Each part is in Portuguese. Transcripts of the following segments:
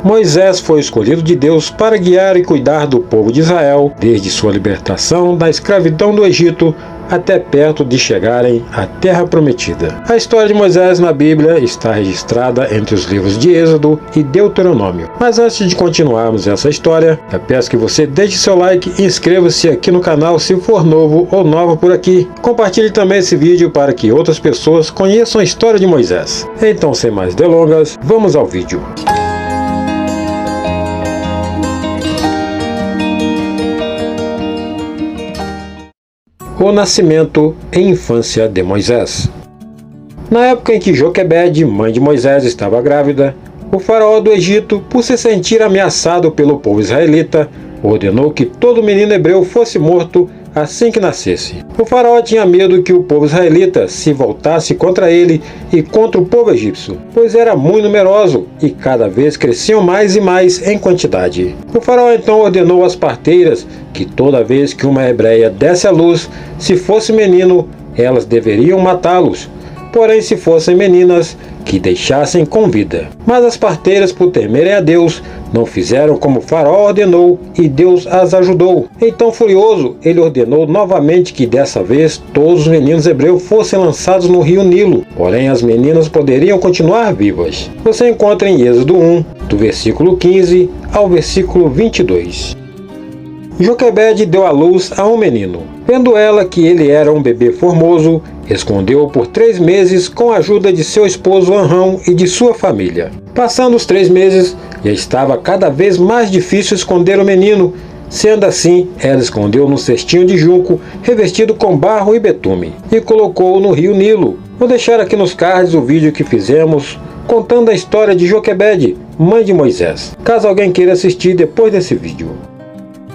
Moisés foi escolhido de Deus para guiar e cuidar do povo de Israel desde sua libertação da escravidão do Egito até perto de chegarem à Terra Prometida. A história de Moisés na Bíblia está registrada entre os livros de Êxodo e Deuteronômio. Mas antes de continuarmos essa história, eu peço que você deixe seu like e inscreva-se aqui no canal se for novo ou nova por aqui. Compartilhe também esse vídeo para que outras pessoas conheçam a história de Moisés. Então, sem mais delongas, vamos ao vídeo. O nascimento e infância de Moisés. Na época em que Joquebede, mãe de Moisés, estava grávida, o faraó do Egito, por se sentir ameaçado pelo povo israelita, ordenou que todo menino hebreu fosse morto assim que nascesse. O faraó tinha medo que o povo israelita se voltasse contra ele e contra o povo egípcio, pois era muito numeroso e cada vez cresciam mais e mais em quantidade. O faraó então ordenou às parteiras que toda vez que uma hebreia desse à luz, se fosse menino, elas deveriam matá-los, porém se fossem meninas, que deixassem com vida. Mas as parteiras, por temerem a Deus, não fizeram como o faraó ordenou e Deus as ajudou. Então, furioso, ele ordenou novamente que dessa vez todos os meninos hebreus fossem lançados no rio Nilo, porém as meninas poderiam continuar vivas. Você encontra em Êxodo 1, do versículo 15 ao versículo 22. Joquebede deu à luz a um menino. Vendo ela que ele era um bebê formoso, escondeu-o por 3 meses com a ajuda de seu esposo Amrão e de sua família. Passando os 3 meses, já estava cada vez mais difícil esconder o menino. Sendo assim, ela escondeu-o num cestinho de junco revestido com barro e betume e colocou-o no rio Nilo. Vou deixar aqui nos cards o vídeo que fizemos contando a história de Joquebede, mãe de Moisés, caso alguém queira assistir depois desse vídeo.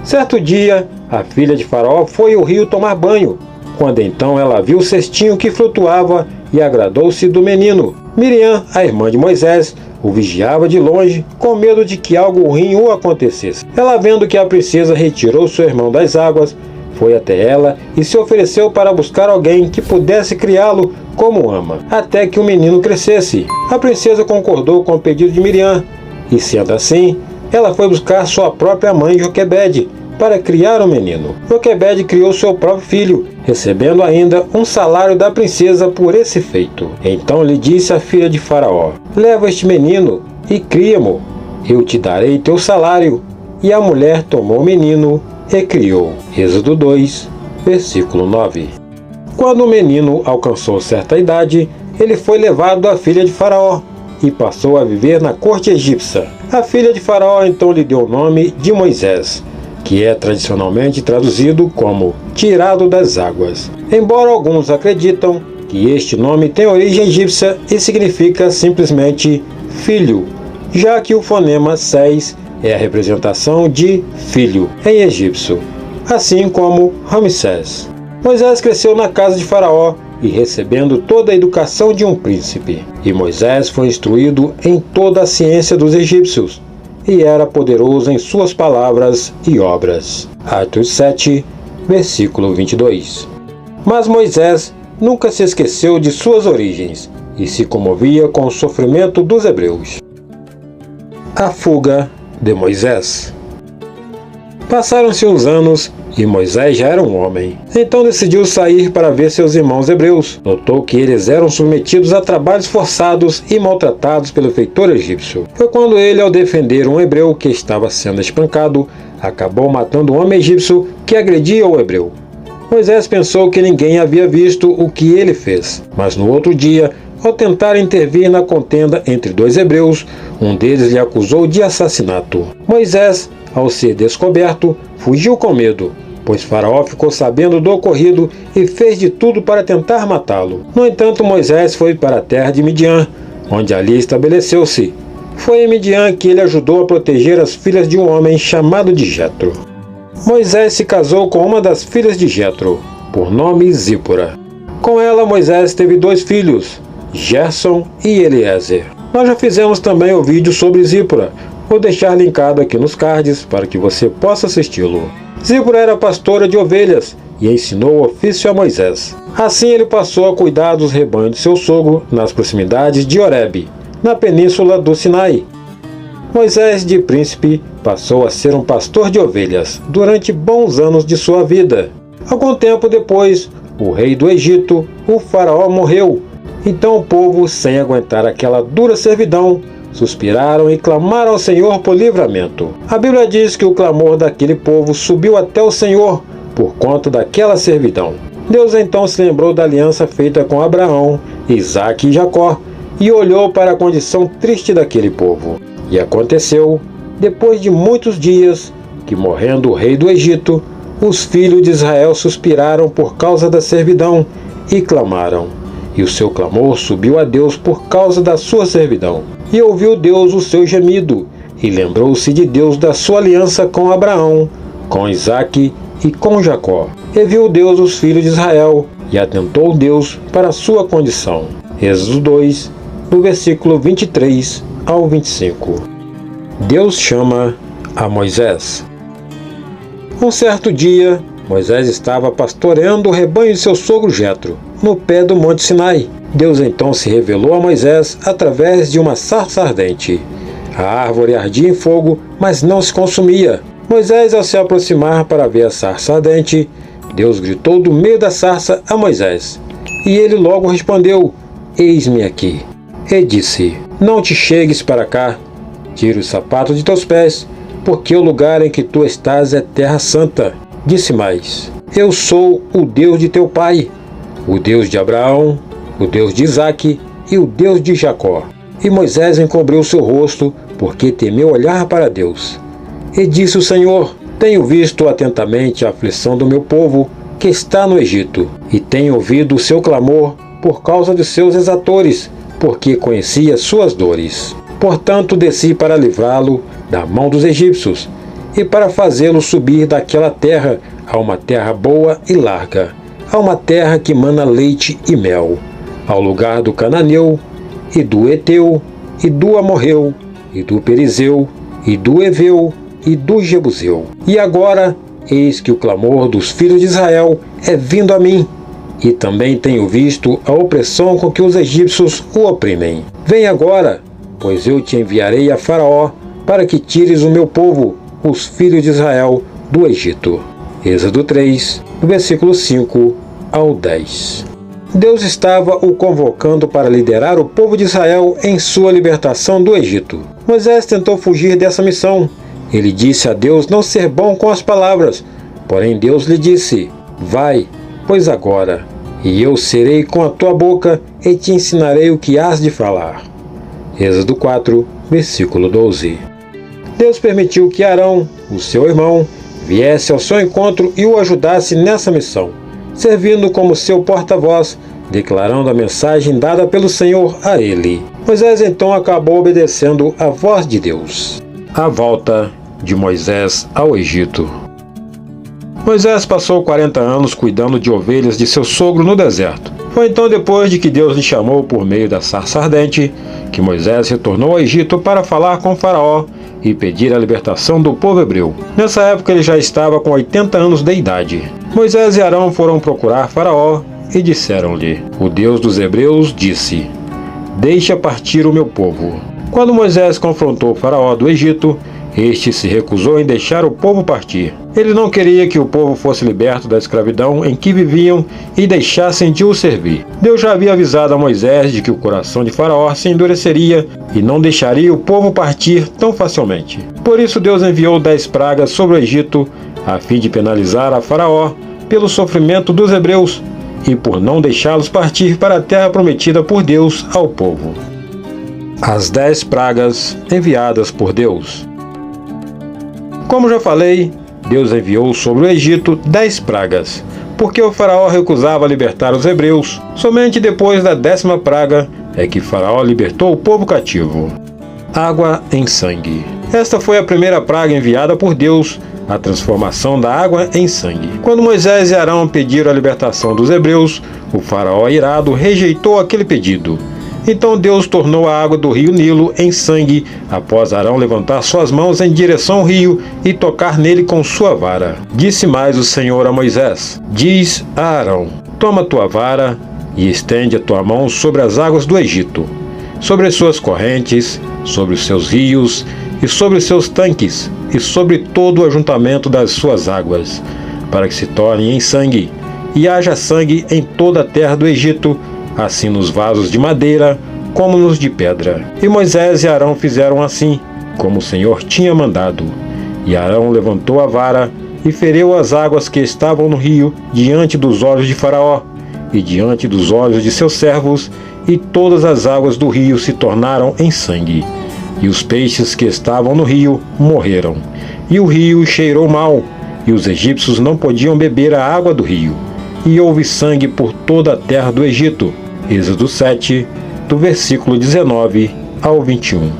Certo dia, a filha de Faraó foi ao rio tomar banho, quando então ela viu o cestinho que flutuava e agradou-se do menino. Miriam, a irmã de Moisés, o vigiava de longe, com medo de que algo ruim o acontecesse. Ela, vendo que a princesa retirou seu irmão das águas, foi até ela e se ofereceu para buscar alguém que pudesse criá-lo como ama, até que o menino crescesse. A princesa concordou com o pedido de Miriam, e sendo assim, ela foi buscar sua própria mãe Joquebede para criar o menino. Joquebede criou seu próprio filho, recebendo ainda um salário da princesa por esse feito. Então lhe disse a filha de Faraó: leva este menino e cria-mo, eu te darei teu salário. E a mulher tomou o menino e criou. Êxodo 2, versículo 9. Quando o menino alcançou certa idade, ele foi levado à filha de Faraó e passou a viver na corte egípcia. A filha de Faraó então lhe deu o nome de Moisés, que é tradicionalmente traduzido como tirado das águas. Embora alguns acreditam que este nome tem origem egípcia e significa simplesmente filho, já que o fonema 6 é a representação de filho em egípcio, assim como Ramsés. Moisés cresceu na casa de Faraó e recebendo toda a educação de um príncipe. E Moisés foi instruído em toda a ciência dos egípcios, e era poderoso em suas palavras e obras. Atos 7, versículo 22. Mas Moisés nunca se esqueceu de suas origens, e se comovia com o sofrimento dos hebreus. A fuga de Moisés. Passaram-se uns anos e Moisés já era um homem. Então decidiu sair para ver seus irmãos hebreus. Notou que eles eram submetidos a trabalhos forçados e maltratados pelo feitor egípcio. Foi quando ele, ao defender um hebreu que estava sendo espancado, acabou matando um homem egípcio que agredia o hebreu. Moisés pensou que ninguém havia visto o que ele fez, mas no outro dia, ao tentar intervir na contenda entre 2 hebreus, um deles lhe acusou de assassinato. Moisés, ao ser descoberto, fugiu com medo, pois Faraó ficou sabendo do ocorrido e fez de tudo para tentar matá-lo. No entanto, Moisés foi para a terra de Midian, onde ali estabeleceu-se. Foi em Midian que ele ajudou a proteger as filhas de um homem chamado de Jetro. Moisés se casou com uma das filhas de Jetro, por nome Zípora. Com ela, Moisés teve 2 filhos, Gerson e Eliezer. Nós já fizemos também o vídeo sobre Zípora. Vou deixar linkado aqui nos cards para que você possa assisti-lo. Zípora era pastora de ovelhas e ensinou o ofício a Moisés. Assim ele passou a cuidar dos rebanhos de seu sogro nas proximidades de Horebe, na península do Sinai. Moisés, de príncipe, passou a ser um pastor de ovelhas durante bons anos de sua vida. Algum tempo depois, o rei do Egito, o faraó, morreu. Então o povo, sem aguentar aquela dura servidão, suspiraram e clamaram ao Senhor por livramento. A Bíblia diz que o clamor daquele povo subiu até o Senhor por conta daquela servidão. Deus então se lembrou da aliança feita com Abraão, Isaque e Jacó e olhou para a condição triste daquele povo. E aconteceu, depois de muitos dias, que morrendo o rei do Egito, os filhos de Israel suspiraram por causa da servidão e clamaram. E o seu clamor subiu a Deus por causa da sua servidão. E ouviu Deus o seu gemido, e lembrou-se de Deus da sua aliança com Abraão, com Isaque e com Jacó. E viu Deus os filhos de Israel, e atentou Deus para a sua condição. Êxodo 2, do versículo 23 ao 25. Deus chama a Moisés. Um certo dia, Moisés estava pastoreando o rebanho de seu sogro Jetro, no pé do Monte Sinai. Deus então se revelou a Moisés através de uma sarça ardente. A árvore ardia em fogo, mas não se consumia. Moisés, ao se aproximar para ver a sarça ardente, Deus gritou do meio da sarça a Moisés. E ele logo respondeu: Eis-me aqui. E disse: Não te chegues para cá, tira os sapatos de teus pés, porque o lugar em que tu estás é terra santa. Disse mais: Eu sou o Deus de teu pai, o Deus de Abraão, o Deus de Isaque e o Deus de Jacó. E Moisés encobriu seu rosto, porque temeu olhar para Deus. E disse o Senhor: Tenho visto atentamente a aflição do meu povo, que está no Egito, e tenho ouvido o seu clamor por causa de seus exatores, porque conhecia suas dores. Portanto, desci para livrá-lo da mão dos egípcios, e para fazê-lo subir daquela terra a uma terra boa e larga, a uma terra que mana leite e mel, ao lugar do cananeu, e do Eteu, e do Amorreu, e do Perizeu, e do Eveu, e do Jebuseu. E agora, eis que o clamor dos filhos de Israel é vindo a mim, e também tenho visto a opressão com que os egípcios o oprimem. Vem agora, pois eu te enviarei a Faraó, para que tires o meu povo, os filhos de Israel, do Egito. Êxodo 3, versículo 5 ao 10. Deus estava o convocando para liderar o povo de Israel em sua libertação do Egito. Moisés tentou fugir dessa missão. Ele disse a Deus não ser bom com as palavras, porém Deus lhe disse: Vai, pois agora, e eu serei com a tua boca e te ensinarei o que hás de falar. Êxodo 4, versículo 12. Deus permitiu que Arão, o seu irmão, viesse ao seu encontro e o ajudasse nessa missão, servindo como seu porta-voz, declarando a mensagem dada pelo Senhor a ele. Moisés então acabou obedecendo a voz de Deus. A volta de Moisés ao Egito. Moisés passou 40 anos cuidando de ovelhas de seu sogro no deserto. Foi então depois de que Deus lhe chamou por meio da sarça ardente, que Moisés retornou ao Egito para falar com Faraó e pedir a libertação do povo hebreu. Nessa época ele já estava com 80 anos de idade. Moisés e Arão foram procurar Faraó e disseram-lhe: O Deus dos hebreus disse: Deixa partir o meu povo. Quando Moisés confrontou Faraó do Egito, este se recusou em deixar o povo partir. Ele não queria que o povo fosse liberto da escravidão em que viviam e deixassem de o servir. Deus já havia avisado a Moisés de que o coração de Faraó se endureceria e não deixaria o povo partir tão facilmente. Por isso Deus enviou 10 pragas sobre o Egito, a fim de penalizar a Faraó pelo sofrimento dos hebreus e por não deixá-los partir para a terra prometida por Deus ao povo. As 10 pragas enviadas por Deus. Como já falei, Deus enviou sobre o Egito 10 pragas, porque o faraó recusava libertar os hebreus. Somente depois da 10ª praga é que Faraó libertou o povo cativo. Água em sangue. Esta foi a primeira praga enviada por Deus, a transformação da água em sangue. Quando Moisés e Arão pediram a libertação dos hebreus, o faraó irado rejeitou aquele pedido. Então Deus tornou a água do rio Nilo em sangue, após Arão levantar suas mãos em direção ao rio e tocar nele com sua vara. Disse mais o Senhor a Moisés: Diz a Arão: Toma tua vara e estende a tua mão sobre as águas do Egito, sobre as suas correntes, sobre os seus rios e sobre seus tanques, e sobre todo o ajuntamento das suas águas, para que se tornem em sangue, e haja sangue em toda a terra do Egito, assim nos vasos de madeira, como nos de pedra. E Moisés e Arão fizeram assim, como o Senhor tinha mandado. E Arão levantou a vara, e feriu as águas que estavam no rio, diante dos olhos de Faraó, e diante dos olhos de seus servos, e todas as águas do rio se tornaram em sangue. E os peixes que estavam no rio morreram. E o rio cheirou mal, e os egípcios não podiam beber a água do rio. E houve sangue por toda a terra do Egito. Êxodo 7, do versículo 19 ao 21.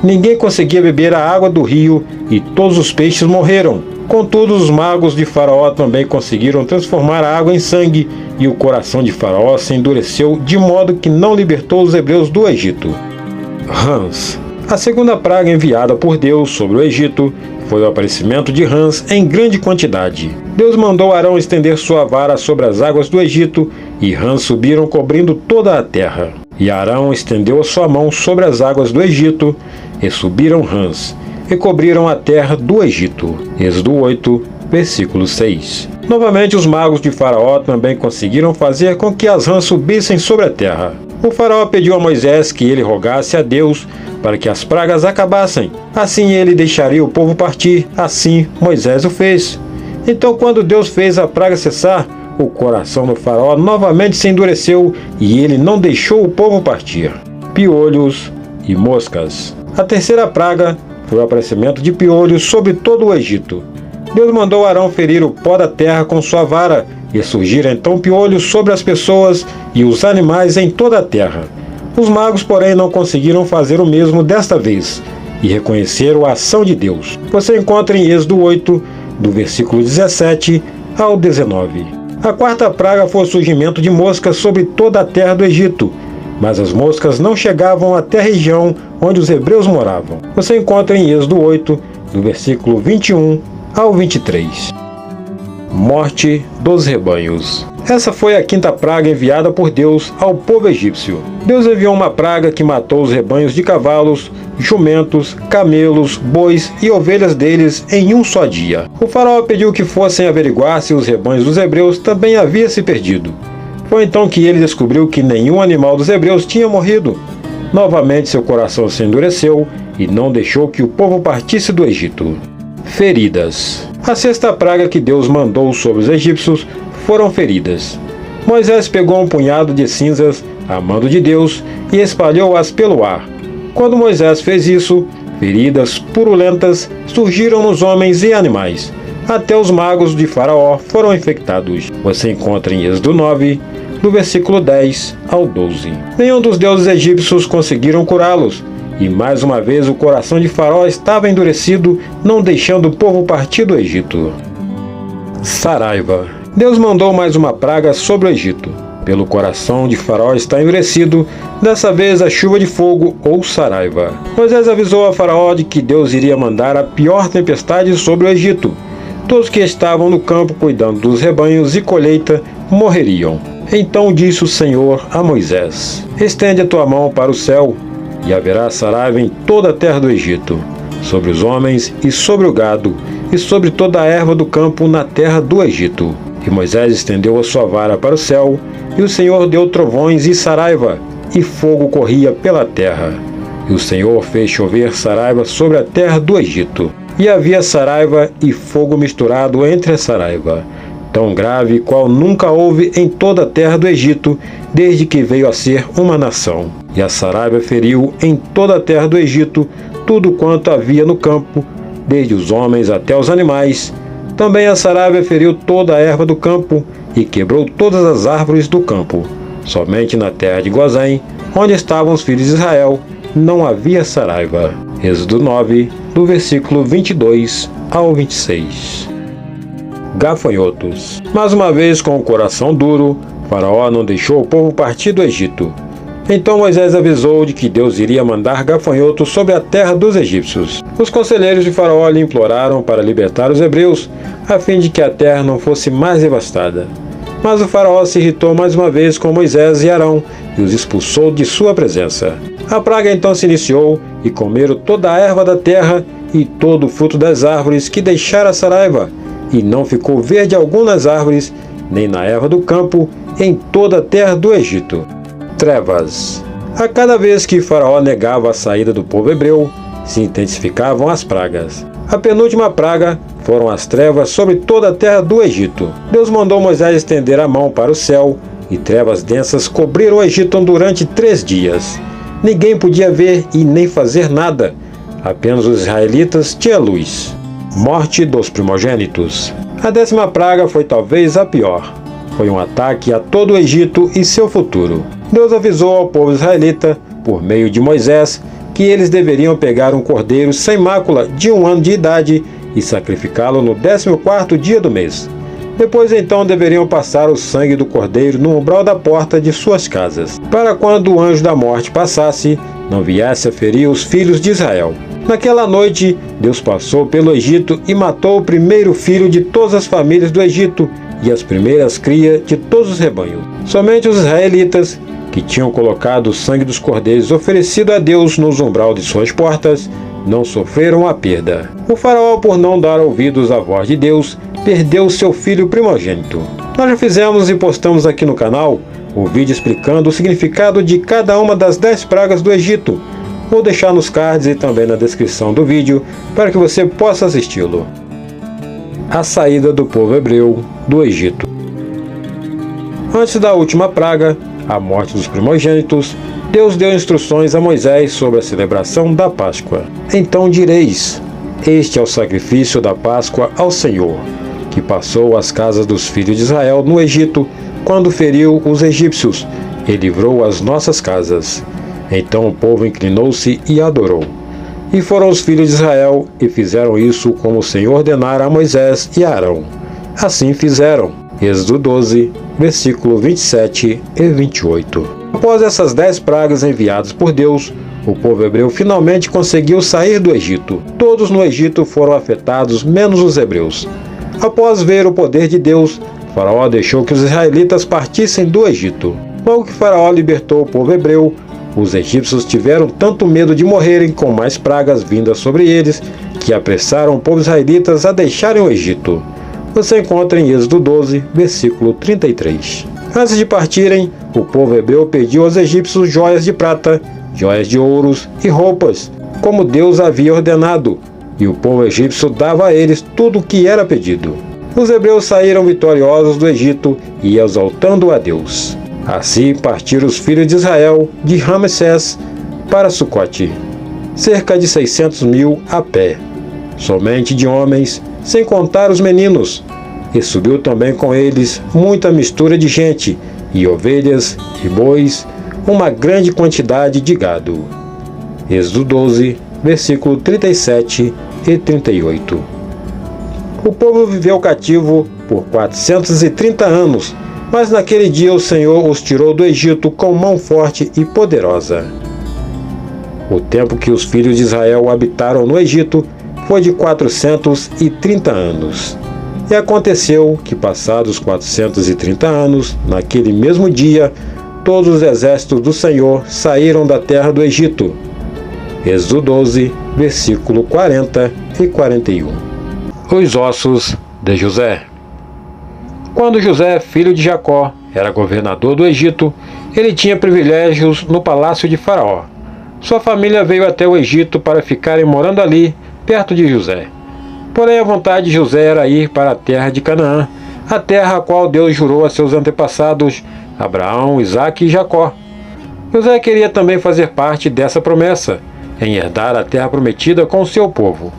Ninguém conseguia beber a água do rio, e todos os peixes morreram. Contudo, os magos de Faraó também conseguiram transformar a água em sangue, e o coração de Faraó se endureceu de modo que não libertou os hebreus do Egito. Rãs. A segunda praga enviada por Deus sobre o Egito foi o aparecimento de rãs em grande quantidade. Deus mandou Arão estender sua vara sobre as águas do Egito, e rãs subiram cobrindo toda a terra. E Arão estendeu a sua mão sobre as águas do Egito, e subiram rãs, e cobriram a terra do Egito. Êxodo 8, versículo 6. Novamente os magos de Faraó também conseguiram fazer com que as rãs subissem sobre a terra. O Faraó pediu a Moisés que ele rogasse a Deus para que as pragas acabassem. Assim ele deixaria o povo partir. Assim Moisés o fez. Então, quando Deus fez a praga cessar, o coração do Faraó novamente se endureceu e ele não deixou o povo partir. Piolhos e moscas. A terceira praga foi o aparecimento de piolhos sobre todo o Egito. Deus mandou Arão ferir o pó da terra com sua vara, e surgiram então piolhos sobre as pessoas e os animais em toda a terra. Os magos, porém, não conseguiram fazer o mesmo desta vez, e reconheceram a ação de Deus. Você encontra em Êxodo 8, do versículo 17 ao 19. A quarta praga foi o surgimento de moscas sobre toda a terra do Egito, mas as moscas não chegavam até a região onde os hebreus moravam. Você encontra em Êxodo 8, do versículo 21 ao 23. Morte dos rebanhos. Essa foi a quinta praga enviada por Deus ao povo egípcio. Deus enviou uma praga que matou os rebanhos de cavalos, jumentos, camelos, bois e ovelhas deles em um só dia. O faraó pediu que fossem averiguar se os rebanhos dos hebreus também haviam se perdido. Foi então que ele descobriu que nenhum animal dos hebreus tinha morrido. Novamente seu coração se endureceu e não deixou que o povo partisse do Egito. Feridas. A sexta praga que Deus mandou sobre os egípcios foram feridas. Moisés pegou um punhado de cinzas, a mando de Deus, e espalhou-as pelo ar. Quando Moisés fez isso, feridas purulentas surgiram nos homens e animais. Até os magos de Faraó foram infectados. Você encontra em Êxodo 9, do versículo 10 ao 12. Nenhum dos deuses egípcios conseguiram curá-los. E mais uma vez o coração de Faraó estava endurecido, não deixando o povo partir do Egito. Saraiva. Deus mandou mais uma praga sobre o Egito. Pelo coração de Faraó está endurecido, dessa vez a chuva de fogo ou saraiva. Moisés avisou a Faraó de que Deus iria mandar a pior tempestade sobre o Egito. Todos que estavam no campo cuidando dos rebanhos e colheita morreriam. Então disse o Senhor a Moisés: Estende a tua mão para o céu, e haverá saraiva em toda a terra do Egito, sobre os homens e sobre o gado, e sobre toda a erva do campo na terra do Egito. E Moisés estendeu a sua vara para o céu, e o Senhor deu trovões e saraiva, e fogo corria pela terra. E o Senhor fez chover saraiva sobre a terra do Egito. E havia saraiva e fogo misturado entre a saraiva, tão grave qual nunca houve em toda a terra do Egito, desde que veio a ser uma nação. E a saraiva feriu em toda a terra do Egito tudo quanto havia no campo, desde os homens até os animais. Também a saraiva feriu toda a erva do campo e quebrou todas as árvores do campo. Somente na terra de Gozém, onde estavam os filhos de Israel, não havia saraiva. Êxodo 9, do versículo 22 ao 26. Gafanhotos. Mais uma vez, com o coração duro, Faraó não deixou o povo partir do Egito. Então Moisés avisou de que Deus iria mandar gafanhotos sobre a terra dos egípcios. Os conselheiros de Faraó lhe imploraram para libertar os hebreus, a fim de que a terra não fosse mais devastada. Mas o faraó se irritou mais uma vez com Moisés e Arão e os expulsou de sua presença. A praga então se iniciou e comeram toda a erva da terra e todo o fruto das árvores que deixara a saraiva, e não ficou verde algum nas árvores, nem na erva do campo, em toda a terra do Egito. Trevas. A cada vez que Faraó negava a saída do povo hebreu, se intensificavam as pragas. A penúltima praga foram as trevas sobre toda a terra do Egito. Deus mandou Moisés estender a mão para o céu, e trevas densas cobriram o Egito durante 3 dias. Ninguém podia ver e nem fazer nada. Apenas os israelitas tinham luz. Morte dos primogênitos. A 10ª praga foi talvez a pior. Foi um ataque a todo o Egito e seu futuro. Deus avisou ao povo israelita, por meio de Moisés, que eles deveriam pegar um cordeiro sem mácula de 1 ano de idade e sacrificá-lo no 14º dia do mês. Depois então deveriam passar o sangue do cordeiro no umbral da porta de suas casas, para quando o anjo da morte passasse, não viesse a ferir os filhos de Israel. Naquela noite, Deus passou pelo Egito e matou o primeiro filho de todas as famílias do Egito e as primeiras crias de todos os rebanhos. Somente os israelitas, que tinham colocado o sangue dos cordeiros oferecido a Deus nos umbral de suas portas, não sofreram a perda. O faraó, por não dar ouvidos à voz de Deus, perdeu seu filho primogênito. Nós já fizemos e postamos aqui no canal o vídeo explicando o significado de cada uma das 10 pragas do Egito. Vou deixar nos cards e também na descrição do vídeo para que você possa assisti-lo. A saída do povo hebreu do Egito. Antes da última praga, a morte dos primogênitos, Deus deu instruções a Moisés sobre a celebração da Páscoa. Então direis: este é o sacrifício da Páscoa ao Senhor, que passou as casas dos filhos de Israel no Egito, quando feriu os egípcios e livrou as nossas casas. Então o povo inclinou-se e adorou. E foram os filhos de Israel e fizeram isso como o Senhor ordenara a Moisés e a Arão. Assim fizeram. Êxodo 12, versículo 27 e 28. Após essas 10 pragas enviadas por Deus, o povo hebreu finalmente conseguiu sair do Egito. Todos no Egito foram afetados, menos os hebreus. Após ver o poder de Deus, Faraó deixou que os israelitas partissem do Egito. Logo que Faraó libertou o povo hebreu, os egípcios tiveram tanto medo de morrerem com mais pragas vindas sobre eles, que apressaram o povo israelitas a deixarem o Egito. Você encontra em Êxodo 12, versículo 33. Antes de partirem, o povo hebreu pediu aos egípcios joias de prata, joias de ouros e roupas, como Deus havia ordenado, e o povo egípcio dava a eles tudo o que era pedido. Os hebreus saíram vitoriosos do Egito e exaltando a Deus. Assim partiram os filhos de Israel de Ramsés para Sucote, cerca de 600.000 a pé, somente de homens, sem contar os meninos. E subiu também com eles muita mistura de gente, e ovelhas e bois, uma grande quantidade de gado. Êxodo 12, versículo 37 e 38. O povo viveu cativo por 430 anos, mas naquele dia o Senhor os tirou do Egito com mão forte e poderosa. O tempo que os filhos de Israel habitaram no Egito foi de 430 anos. E aconteceu que, passados 430 anos, naquele mesmo dia, todos os exércitos do Senhor saíram da terra do Egito. Êxodo 12, versículo 40 e 41. Os ossos de José. Quando José, filho de Jacó, era governador do Egito, ele tinha privilégios no palácio de Faraó. Sua família veio até o Egito para ficarem morando ali, perto de José. Porém, a vontade de José era ir para a terra de Canaã, a terra a qual Deus jurou a seus antepassados, Abraão, Isaque e Jacó. José queria também fazer parte dessa promessa, em herdar a terra prometida com o seu povo.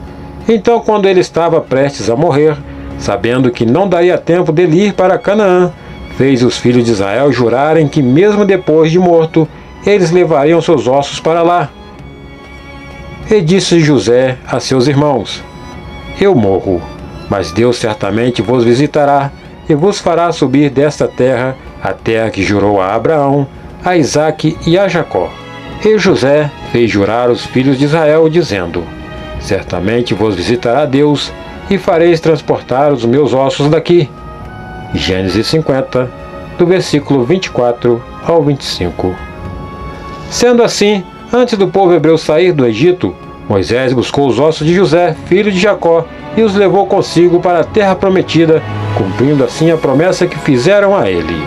Então, quando ele estava prestes a morrer, sabendo que não daria tempo dele ir para Canaã, fez os filhos de Israel jurarem que mesmo depois de morto, eles levariam seus ossos para lá. E disse José a seus irmãos: eu morro, mas Deus certamente vos visitará e vos fará subir desta terra, a terra que jurou a Abraão, a Isaque e a Jacó. E José fez jurar os filhos de Israel, dizendo: certamente vos visitará Deus, e fareis transportar os meus ossos daqui. Gênesis 50, do versículo 24 ao 25. Sendo assim, antes do povo hebreu sair do Egito, Moisés buscou os ossos de José, filho de Jacó, e os levou consigo para a terra prometida, cumprindo assim a promessa que fizeram a ele.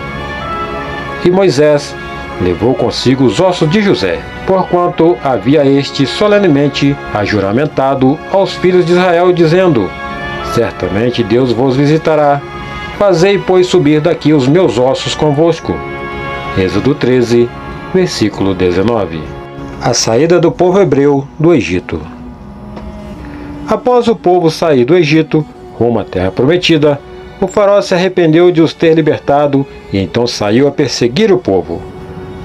E Moisés levou consigo os ossos de José, porquanto havia este solenemente ajuramentado aos filhos de Israel, dizendo: certamente Deus vos visitará. Fazei, pois, subir daqui os meus ossos convosco. Êxodo 13, versículo 19. A saída do povo hebreu do Egito. Após o povo sair do Egito, rumo à terra prometida, o faraó se arrependeu de os ter libertado e então saiu a perseguir o povo.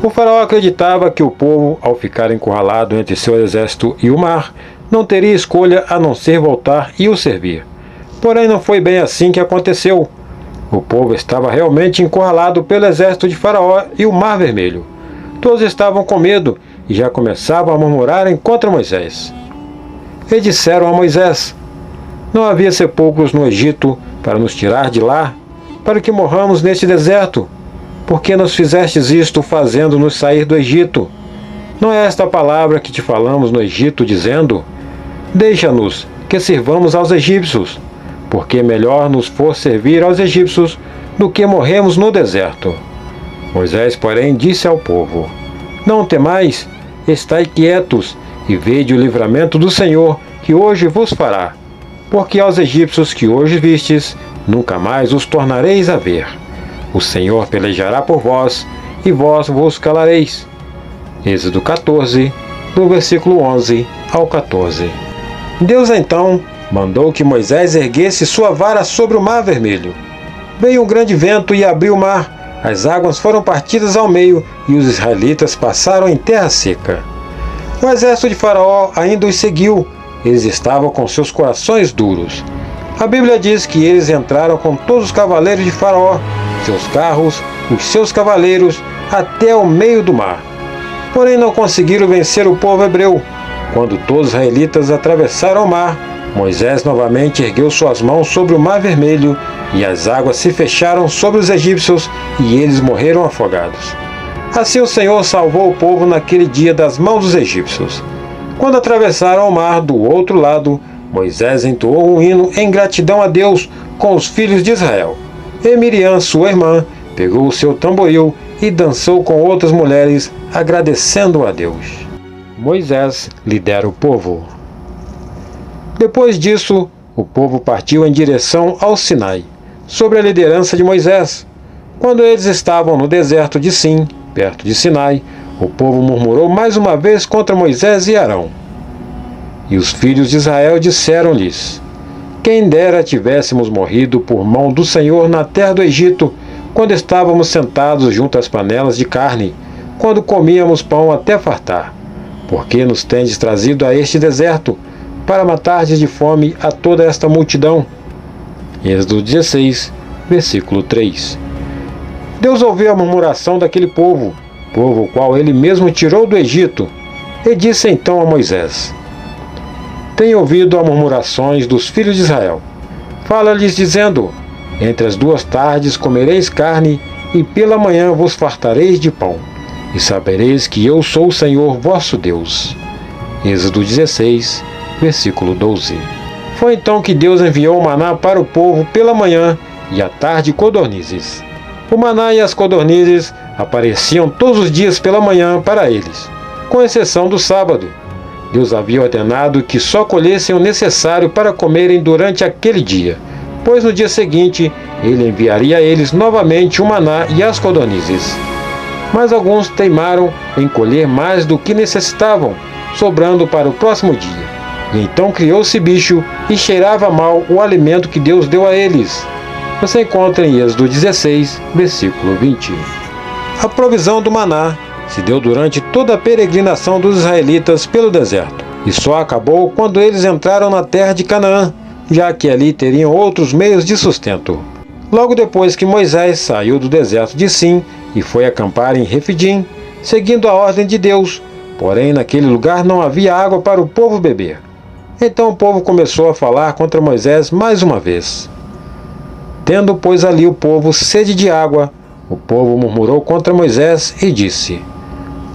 O faraó acreditava que o povo, ao ficar encurralado entre seu exército e o mar, não teria escolha a não ser voltar e o servir. Porém, não foi bem assim que aconteceu. O povo estava realmente encurralado pelo exército de Faraó e o Mar Vermelho. Todos estavam com medo e já começavam a murmurarem contra Moisés. E disseram a Moisés: não havia sepulcros no Egito para nos tirar de lá, para que morramos neste deserto? Por que nos fizestes isto, fazendo-nos sair do Egito? Não é esta a palavra que te falamos no Egito, dizendo: deixa-nos, que sirvamos aos egípcios, porque melhor nos for servir aos egípcios do que morrermos no deserto. Moisés, porém, disse ao povo: não temais, estai quietos, e vede o livramento do Senhor, que hoje vos fará. Porque aos egípcios que hoje vistes, nunca mais os tornareis a ver. O Senhor pelejará por vós, e vós vos calareis. Êxodo 14, do versículo 11 ao 14. Deus então mandou que Moisés erguesse sua vara sobre o Mar Vermelho. Veio um grande vento e abriu o mar. As águas foram partidas ao meio e os israelitas passaram em terra seca. O exército de Faraó ainda os seguiu. Eles estavam com seus corações duros. A Bíblia diz que eles entraram com todos os cavaleiros de Faraó, seus carros, os seus cavaleiros, até o meio do mar. Porém não conseguiram vencer o povo hebreu. Quando todos os israelitas atravessaram o mar, Moisés novamente ergueu suas mãos sobre o Mar Vermelho, e as águas se fecharam sobre os egípcios, e eles morreram afogados. Assim o Senhor salvou o povo naquele dia das mãos dos egípcios. Quando atravessaram o mar do outro lado, Moisés entoou um hino em gratidão a Deus com os filhos de Israel. E Miriam, sua irmã, pegou o seu tamboril e dançou com outras mulheres, agradecendo a Deus. Moisés lidera o povo. Depois disso, o povo partiu em direção ao Sinai, sob a liderança de Moisés. Quando eles estavam no deserto de Sim, perto de Sinai, o povo murmurou mais uma vez contra Moisés e Arão. E os filhos de Israel disseram-lhes: quem dera tivéssemos morrido por mão do Senhor na terra do Egito, quando estávamos sentados junto às panelas de carne, quando comíamos pão até fartar. Por que nos tendes trazido a este deserto, para matardes de fome a toda esta multidão? Êxodo 16, versículo 3. Deus ouviu a murmuração daquele povo o qual ele mesmo tirou do Egito, e disse então a Moisés: tenho ouvido as murmurações dos filhos de Israel. Fala-lhes dizendo: entre as 2 tardes comereis carne, e pela manhã vos fartareis de pão, e sabereis que eu sou o Senhor vosso Deus. Êxodo 16, versículo 12. Foi então que Deus enviou o maná para o povo pela manhã, e à tarde codornizes. O maná e as codornizes apareciam todos os dias pela manhã para eles, com exceção do sábado. Deus havia ordenado que só colhessem o necessário para comerem durante aquele dia, pois no dia seguinte ele enviaria a eles novamente o maná e as codornizes. Mas alguns teimaram em colher mais do que necessitavam, sobrando para o próximo dia. E então criou-se bicho e cheirava mal o alimento que Deus deu a eles. Você encontra em Êxodo 16, versículo 20. A provisão do maná se deu durante toda a peregrinação dos israelitas pelo deserto, e só acabou quando eles entraram na terra de Canaã, já que ali teriam outros meios de sustento. Logo depois que Moisés saiu do deserto de Sim e foi acampar em Refidim, seguindo a ordem de Deus, porém naquele lugar não havia água para o povo beber. Então o povo começou a falar contra Moisés mais uma vez. Tendo, pois, ali o povo sede de água, o povo murmurou contra Moisés e disse: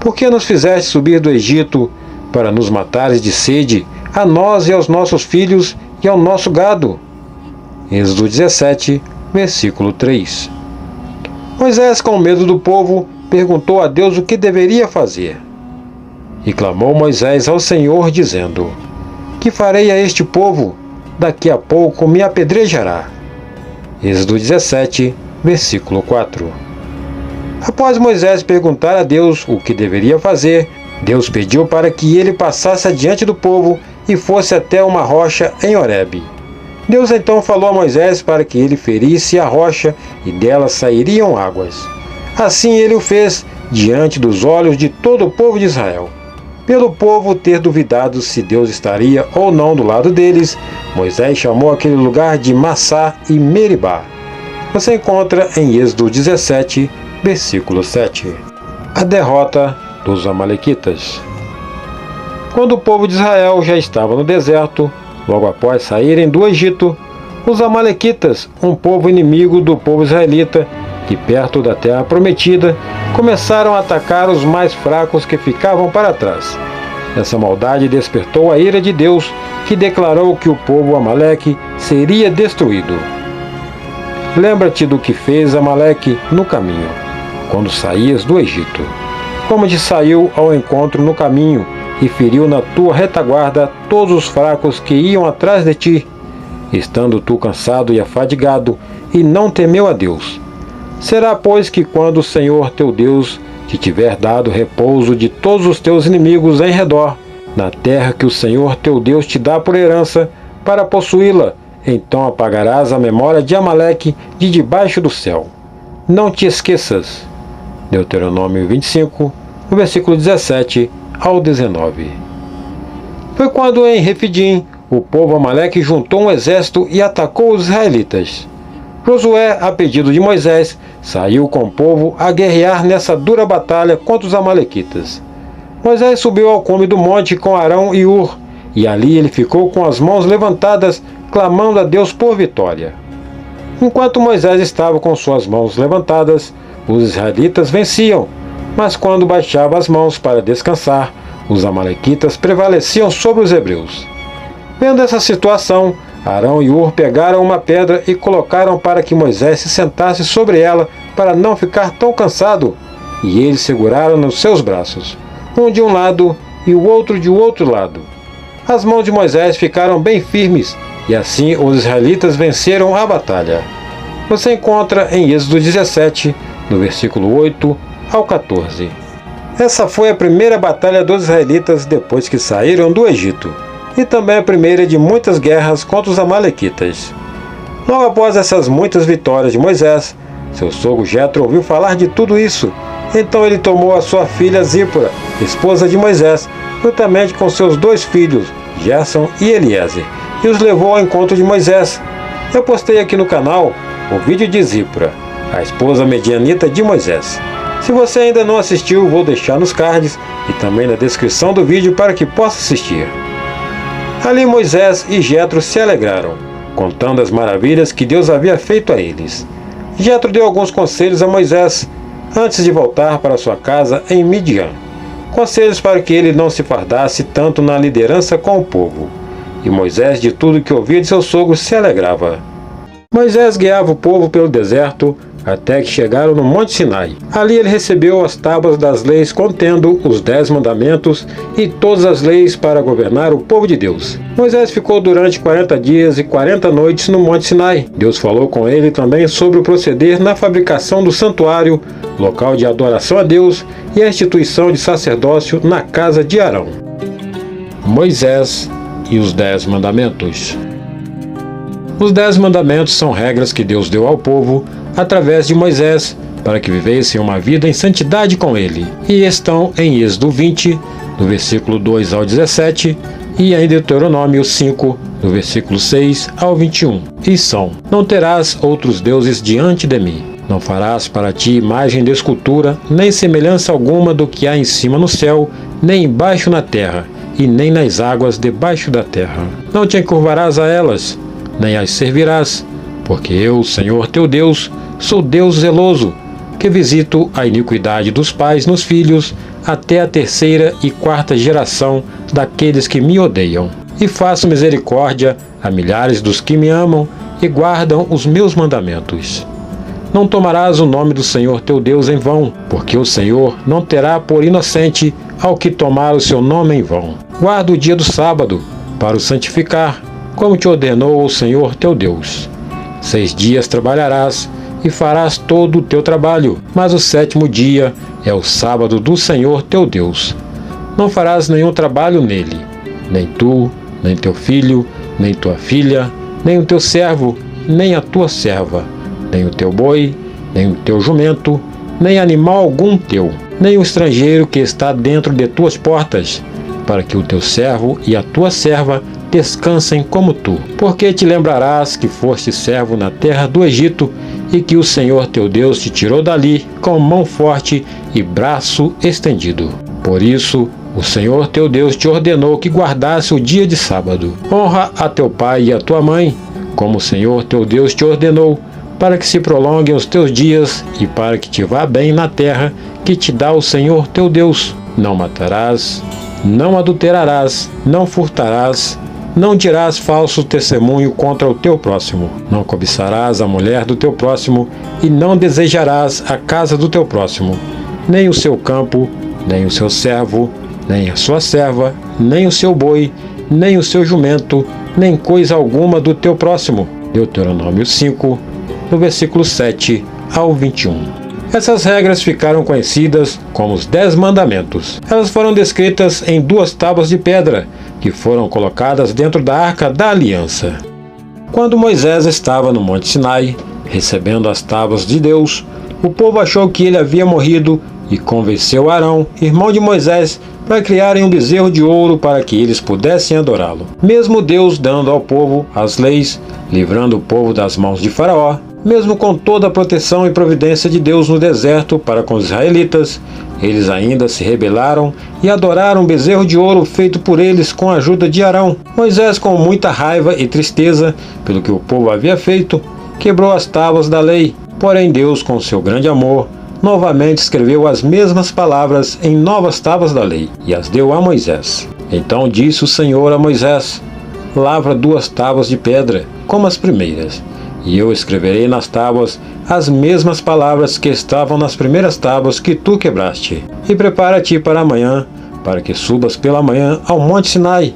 Por que nos fizeste subir do Egito para nos matares de sede, a nós e aos nossos filhos e ao nosso gado? Êxodo 17, versículo 3. Moisés, com medo do povo, perguntou a Deus o que deveria fazer. E clamou Moisés ao Senhor, dizendo: Que farei a este povo? Daqui a pouco me apedrejará. Êxodo 17, versículo 4. Após Moisés perguntar a Deus o que deveria fazer, Deus pediu para que ele passasse adiante do povo e fosse até uma rocha em Horebe. Deus então falou a Moisés para que ele ferisse a rocha e dela sairiam águas. Assim ele o fez diante dos olhos de todo o povo de Israel. Pelo povo ter duvidado se Deus estaria ou não do lado deles, Moisés chamou aquele lugar de Massá e Meribá. Você encontra em Êxodo 17, versículo 7. A derrota dos Amalequitas. Quando o povo de Israel já estava no deserto, logo após saírem do Egito, os Amalequitas, um povo inimigo do povo israelita, que perto da terra prometida, começaram a atacar os mais fracos que ficavam para trás. Essa maldade despertou a ira de Deus, que declarou que o povo Amaleque seria destruído. Lembra-te do que fez Amaleque no caminho, quando saías do Egito, como te saiu ao encontro no caminho e feriu na tua retaguarda todos os fracos que iam atrás de ti, estando tu cansado e afadigado, e não temeu a Deus. Será, pois, que quando o Senhor teu Deus te tiver dado repouso de todos os teus inimigos em redor, na terra que o Senhor teu Deus te dá por herança, para possuí-la, então apagarás a memória de Amaleque de debaixo do céu. Não te esqueças. Deuteronômio 25, no versículo 17 ao 19. Foi quando em Refidim o povo Amaleque juntou um exército e atacou os israelitas. Josué, a pedido de Moisés, saiu com o povo a guerrear nessa dura batalha contra os amalequitas. Moisés subiu ao cume do monte com Arão e Ur, e ali ele ficou com as mãos levantadas, clamando a Deus por vitória. Enquanto Moisés estava com suas mãos levantadas, os israelitas venciam, mas quando baixava as mãos para descansar, os amalequitas prevaleciam sobre os hebreus. Vendo essa situação, Arão e Ur pegaram uma pedra e colocaram para que Moisés se sentasse sobre ela para não ficar tão cansado, e eles seguraram nos seus braços, um de um lado e o outro de outro lado. As mãos de Moisés ficaram bem firmes, e assim os israelitas venceram a batalha. Você encontra em Êxodo 17, no versículo 8 ao 14. Essa foi a primeira batalha dos israelitas depois que saíram do Egito, e também a primeira de muitas guerras contra os amalequitas. Logo após essas muitas vitórias de Moisés, seu sogro Jetro ouviu falar de tudo isso. Então ele tomou a sua filha Zípora, esposa de Moisés, juntamente com seus 2 filhos, Gerson e Eliezer, e os levou ao encontro de Moisés. Eu postei aqui no canal o vídeo de Zípora, a esposa medianita de Moisés. Se você ainda não assistiu, vou deixar nos cards e também na descrição do vídeo para que possa assistir. Ali Moisés e Jetro se alegraram, contando as maravilhas que Deus havia feito a eles. Jetro deu alguns conselhos a Moisés antes de voltar para sua casa em Midian. Conselhos para que ele não se fardasse tanto na liderança com o povo. E Moisés, de tudo que ouvia de seu sogro, se alegrava. Moisés guiava o povo pelo deserto até que chegaram no Monte Sinai. Ali ele recebeu as tábuas das leis contendo os 10 mandamentos e todas as leis para governar o povo de Deus. Moisés ficou durante 40 dias e 40 noites no Monte Sinai. Deus falou com ele também sobre o proceder na fabricação do santuário, local de adoração a Deus e a instituição de sacerdócio na casa de Arão. Moisés e os 10 mandamentos. Os 10 mandamentos são regras que Deus deu ao povo através de Moisés, para que vivessem uma vida em santidade com ele, e estão em Êxodo 20, do versículo 2 ao 17, e em Deuteronômio 5, do versículo 6 ao 21, e são: Não terás outros deuses diante de mim. Não farás para ti imagem de escultura, nem semelhança alguma do que há em cima no céu, nem embaixo na terra, e nem nas águas debaixo da terra. Não te encurvarás a elas, nem as servirás, porque eu, Senhor teu Deus, sou Deus zeloso, que visito a iniquidade dos pais nos filhos, até a 3ª e 4ª geração daqueles que me odeiam. E faço misericórdia a milhares dos que me amam e guardam os meus mandamentos. Não tomarás o nome do Senhor teu Deus em vão, porque o Senhor não terá por inocente ao que tomar o seu nome em vão. Guarda o dia do sábado, para o santificar, como te ordenou o Senhor teu Deus. 6 dias trabalharás, e farás todo o teu trabalho, mas o 7º dia é o sábado do Senhor teu Deus. Não farás nenhum trabalho nele, nem tu, nem teu filho, nem tua filha, nem o teu servo, nem a tua serva, nem o teu boi, nem o teu jumento, nem animal algum teu, nem o estrangeiro que está dentro de tuas portas, para que o teu servo e a tua serva descansem como tu. Porque te lembrarás que foste servo na terra do Egito, e que o Senhor teu Deus te tirou dali com mão forte e braço estendido. Por isso, o Senhor teu Deus te ordenou que guardasse o dia de sábado. Honra a teu pai e a tua mãe, como o Senhor teu Deus te ordenou, para que se prolonguem os teus dias e para que te vá bem na terra que te dá o Senhor teu Deus. Não matarás, não adulterarás, não furtarás, não dirás falso testemunho contra o teu próximo. Não cobiçarás a mulher do teu próximo e não desejarás a casa do teu próximo, nem o seu campo, nem o seu servo, nem a sua serva, nem o seu boi, nem o seu jumento, nem coisa alguma do teu próximo. Deuteronômio 5, do versículo 7 ao 21. Essas regras ficaram conhecidas como os 10 mandamentos. Elas foram descritas em 2 tábuas de pedra, que foram colocadas dentro da Arca da Aliança. Quando Moisés estava no Monte Sinai, recebendo as tábuas de Deus, o povo achou que ele havia morrido e convenceu Arão, irmão de Moisés, para criarem um bezerro de ouro para que eles pudessem adorá-lo. Mesmo Deus dando ao povo as leis, livrando o povo das mãos de Faraó, mesmo com toda a proteção e providência de Deus no deserto para com os israelitas, eles ainda se rebelaram e adoraram um bezerro de ouro feito por eles com a ajuda de Arão. Moisés, com muita raiva e tristeza pelo que o povo havia feito, quebrou as tábuas da lei. Porém Deus, com seu grande amor, novamente escreveu as mesmas palavras em novas tábuas da lei e as deu a Moisés. Então disse o Senhor a Moisés: lavra 2 tábuas de pedra, como as primeiras, e eu escreverei nas tábuas as mesmas palavras que estavam nas primeiras tábuas que tu quebraste. E prepara-te para amanhã, para que subas pela manhã ao Monte Sinai,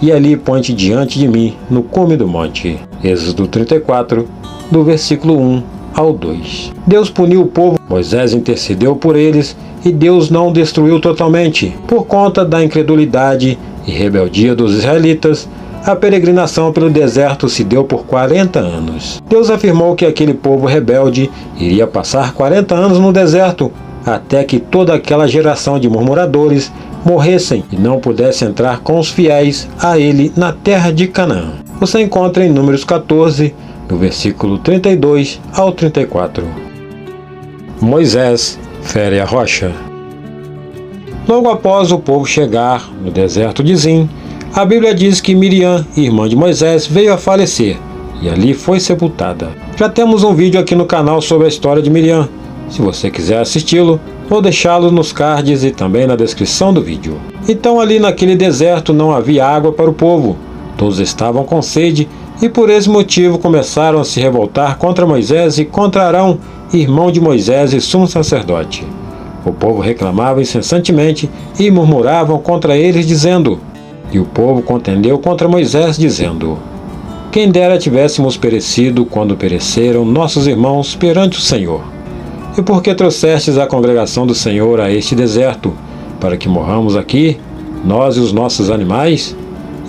e ali põe-te diante de mim no cume do monte. Êxodo 34, do versículo 1 ao 2. Deus puniu o povo, Moisés intercedeu por eles, e Deus não destruiu totalmente. Por conta da incredulidade e rebeldia dos israelitas, a peregrinação pelo deserto se deu por 40 anos. Deus afirmou que aquele povo rebelde iria passar 40 anos no deserto, até que toda aquela geração de murmuradores morressem e não pudesse entrar com os fiéis a ele na terra de Canaã. Você encontra em Números 14, do versículo 32 ao 34. Moisés fere a rocha. Logo após o povo chegar no deserto de Zim, a Bíblia diz que Miriam, irmã de Moisés, veio a falecer e ali foi sepultada. Já temos um vídeo aqui no canal sobre a história de Miriam. Se você quiser assisti-lo, vou deixá-lo nos cards e também na descrição do vídeo. Então ali naquele deserto não havia água para o povo. Todos estavam com sede e por esse motivo começaram a se revoltar contra Moisés e contra Arão, irmão de Moisés e sumo sacerdote. O povo reclamava incessantemente e murmuravam contra eles, dizendo: e o povo contendeu contra Moisés, dizendo: quem dera tivéssemos perecido quando pereceram nossos irmãos perante o Senhor. E por que trouxestes a congregação do Senhor a este deserto, para que morramos aqui, nós e os nossos animais?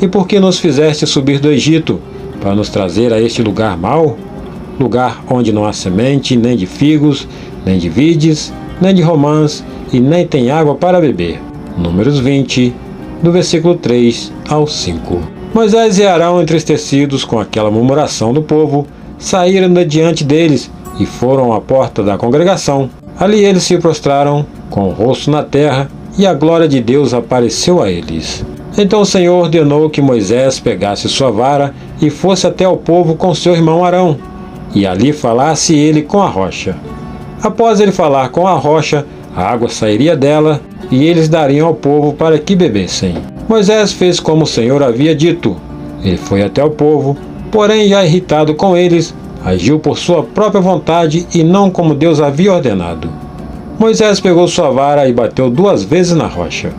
E por que nos fizeste subir do Egito, para nos trazer a este lugar mau? Lugar onde não há semente, nem de figos, nem de vides, nem de romãs, e nem tem água para beber. Números 20, do versículo 3 ao 5. Moisés e Arão, entristecidos com aquela murmuração do povo, saíram de diante deles e foram à porta da congregação. Ali eles se prostraram com o rosto na terra e a glória de Deus apareceu a eles. Então o Senhor ordenou que Moisés pegasse sua vara e fosse até o povo com seu irmão Arão. e ali falasse ele com a rocha. Após ele falar com a rocha, a água sairia dela e eles dariam ao povo para que bebessem. Moisés fez como o Senhor havia dito. Ele foi até o povo, porém já irritado com eles, agiu por sua própria vontade e não como Deus havia ordenado. Moisés pegou sua vara e bateu 2 vezes na rocha.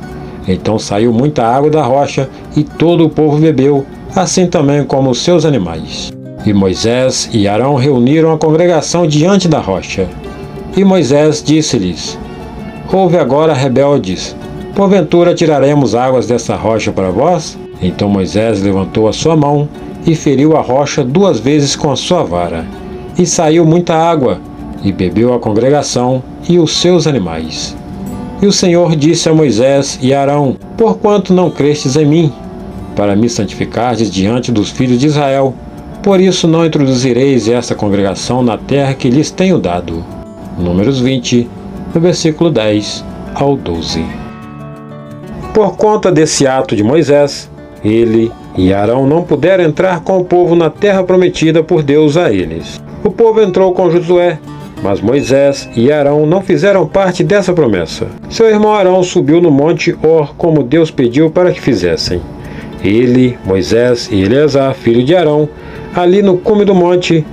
Então saiu muita água da rocha e todo o povo bebeu, assim também como os seus animais. E Moisés e Arão reuniram a congregação diante da rocha. E Moisés disse-lhes: Ouve agora, rebeldes, porventura tiraremos águas dessa rocha para vós? Então Moisés levantou a sua mão e feriu a rocha 2 vezes com a sua vara. E saiu muita água, e bebeu a congregação e os seus animais. E o Senhor disse a Moisés e a Arão: Porquanto não crestes em mim, para me santificardes diante dos filhos de Israel, por isso não introduzireis esta congregação na terra que lhes tenho dado. Números 20, do versículo 10 ao 12. Por conta desse ato de Moisés, ele e Arão não puderam entrar com o povo na terra prometida por Deus a eles. O povo entrou com Josué, mas Moisés e Arão não fizeram parte dessa promessa. Seu irmão Arão subiu no monte Hor como Deus pediu para que fizessem. Ele, Moisés e Eleazar, filho de Arão, ali no cume do monte,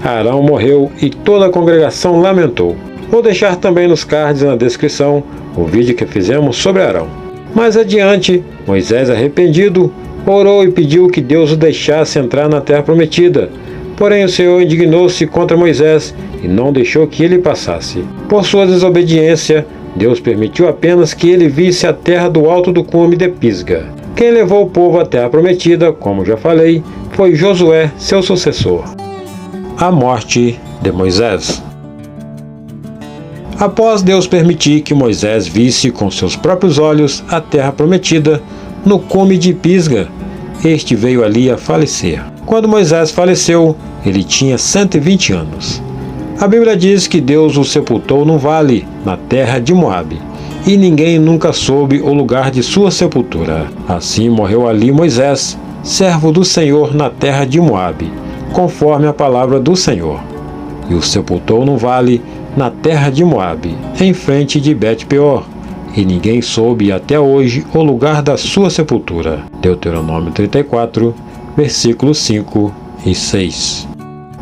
Arão morreu e toda a congregação lamentou. Vou deixar também nos cards na descrição o vídeo que fizemos sobre Arão. Mais adiante, Moisés, arrependido, orou e pediu que Deus o deixasse entrar na terra prometida. Porém o Senhor indignou-se contra Moisés e não deixou que ele passasse. Por sua desobediência, Deus permitiu apenas que ele visse a terra do alto do cume de Pisga. Quem levou o povo à terra prometida, como já falei, foi Josué, seu sucessor. A morte de Moisés. Após Deus permitir que Moisés visse com seus próprios olhos a terra prometida, no cume de Pisga, este veio ali a falecer. Quando Moisés faleceu, ele tinha 120 anos. A Bíblia diz que Deus o sepultou num vale, na terra de Moabe, e ninguém nunca soube o lugar de sua sepultura. Assim morreu ali Moisés, servo do Senhor na terra de Moabe, conforme a palavra do Senhor. E o sepultou num vale, na terra de Moabe, em frente de Bet-peor, e ninguém soube até hoje o lugar da sua sepultura. Deuteronômio 34, versículos 5 e 6.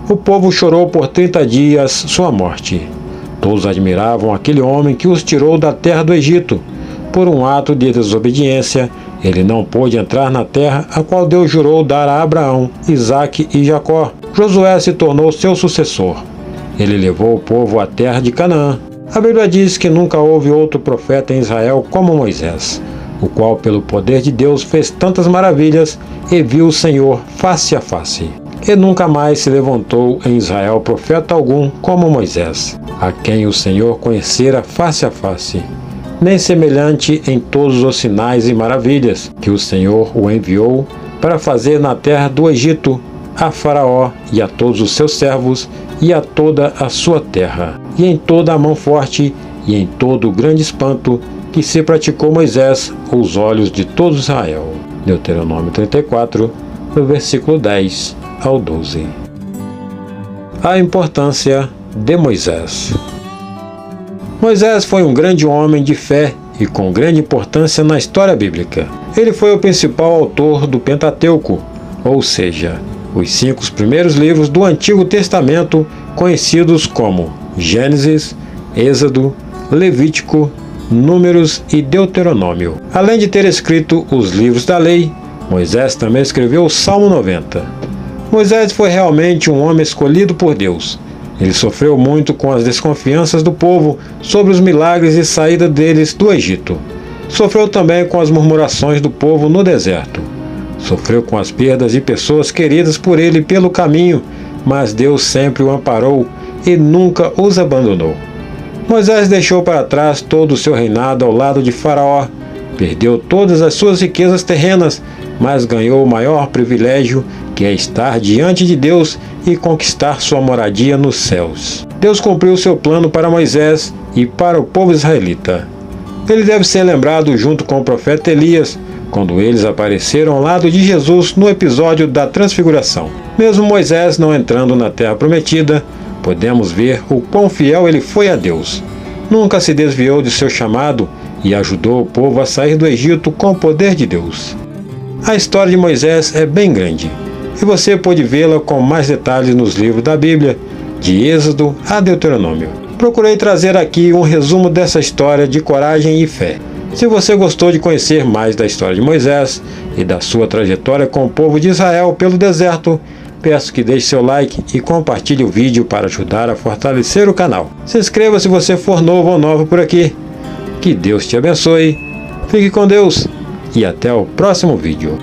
O povo chorou por 30 dias sua morte. Todos admiravam aquele homem que os tirou da terra do Egito. Por um ato de desobediência, ele não pôde entrar na terra a qual Deus jurou dar a Abraão, Isaque e Jacó. Josué se tornou seu sucessor. Ele levou o povo à terra de Canaã. A Bíblia diz que nunca houve outro profeta em Israel como Moisés, o qual pelo poder de Deus fez tantas maravilhas e viu o Senhor face a face. E nunca mais se levantou em Israel profeta algum como Moisés, a quem o Senhor conhecera face a face, nem semelhante em todos os sinais e maravilhas que o Senhor o enviou para fazer na terra do Egito, a Faraó e a todos os seus servos e a toda a sua terra, e em toda a mão forte e em todo o grande espanto que se praticou Moisés aos olhos de todo Israel. Deuteronômio 34, do versículo 10 ao 12. A importância de Moisés. Moisés foi um grande homem de fé e com grande importância na história bíblica. Ele foi o principal autor do Pentateuco, ou seja, os 5 primeiros livros do Antigo Testamento, conhecidos como Gênesis, Êxodo, Levítico, Números e Deuteronômio. Além de ter escrito os livros da lei, Moisés também escreveu o Salmo 90. Moisés foi realmente um homem escolhido por Deus. Ele sofreu muito com as desconfianças do povo sobre os milagres e saída deles do Egito. Sofreu também com as murmurações do povo no deserto. Sofreu com as perdas de pessoas queridas por ele pelo caminho, mas Deus sempre o amparou e nunca os abandonou. Moisés deixou para trás todo o seu reinado ao lado de Faraó, perdeu todas as suas riquezas terrenas, mas ganhou o maior privilégio, que é estar diante de Deus e conquistar sua moradia nos céus. Deus cumpriu seu plano para Moisés e para o povo israelita. Ele deve ser lembrado junto com o profeta Elias, quando eles apareceram ao lado de Jesus no episódio da Transfiguração. Mesmo Moisés não entrando na terra prometida, podemos ver o quão fiel ele foi a Deus. Nunca se desviou de seu chamado e ajudou o povo a sair do Egito com o poder de Deus. A história de Moisés é bem grande, e você pode vê-la com mais detalhes nos livros da Bíblia, de Êxodo a Deuteronômio. Procurei trazer aqui um resumo dessa história de coragem e fé. Se você gostou de conhecer mais da história de Moisés e da sua trajetória com o povo de Israel pelo deserto, peço que deixe seu like e compartilhe o vídeo para ajudar a fortalecer o canal. Se inscreva se você for novo ou nova por aqui. Que Deus te abençoe, fique com Deus e até o próximo vídeo.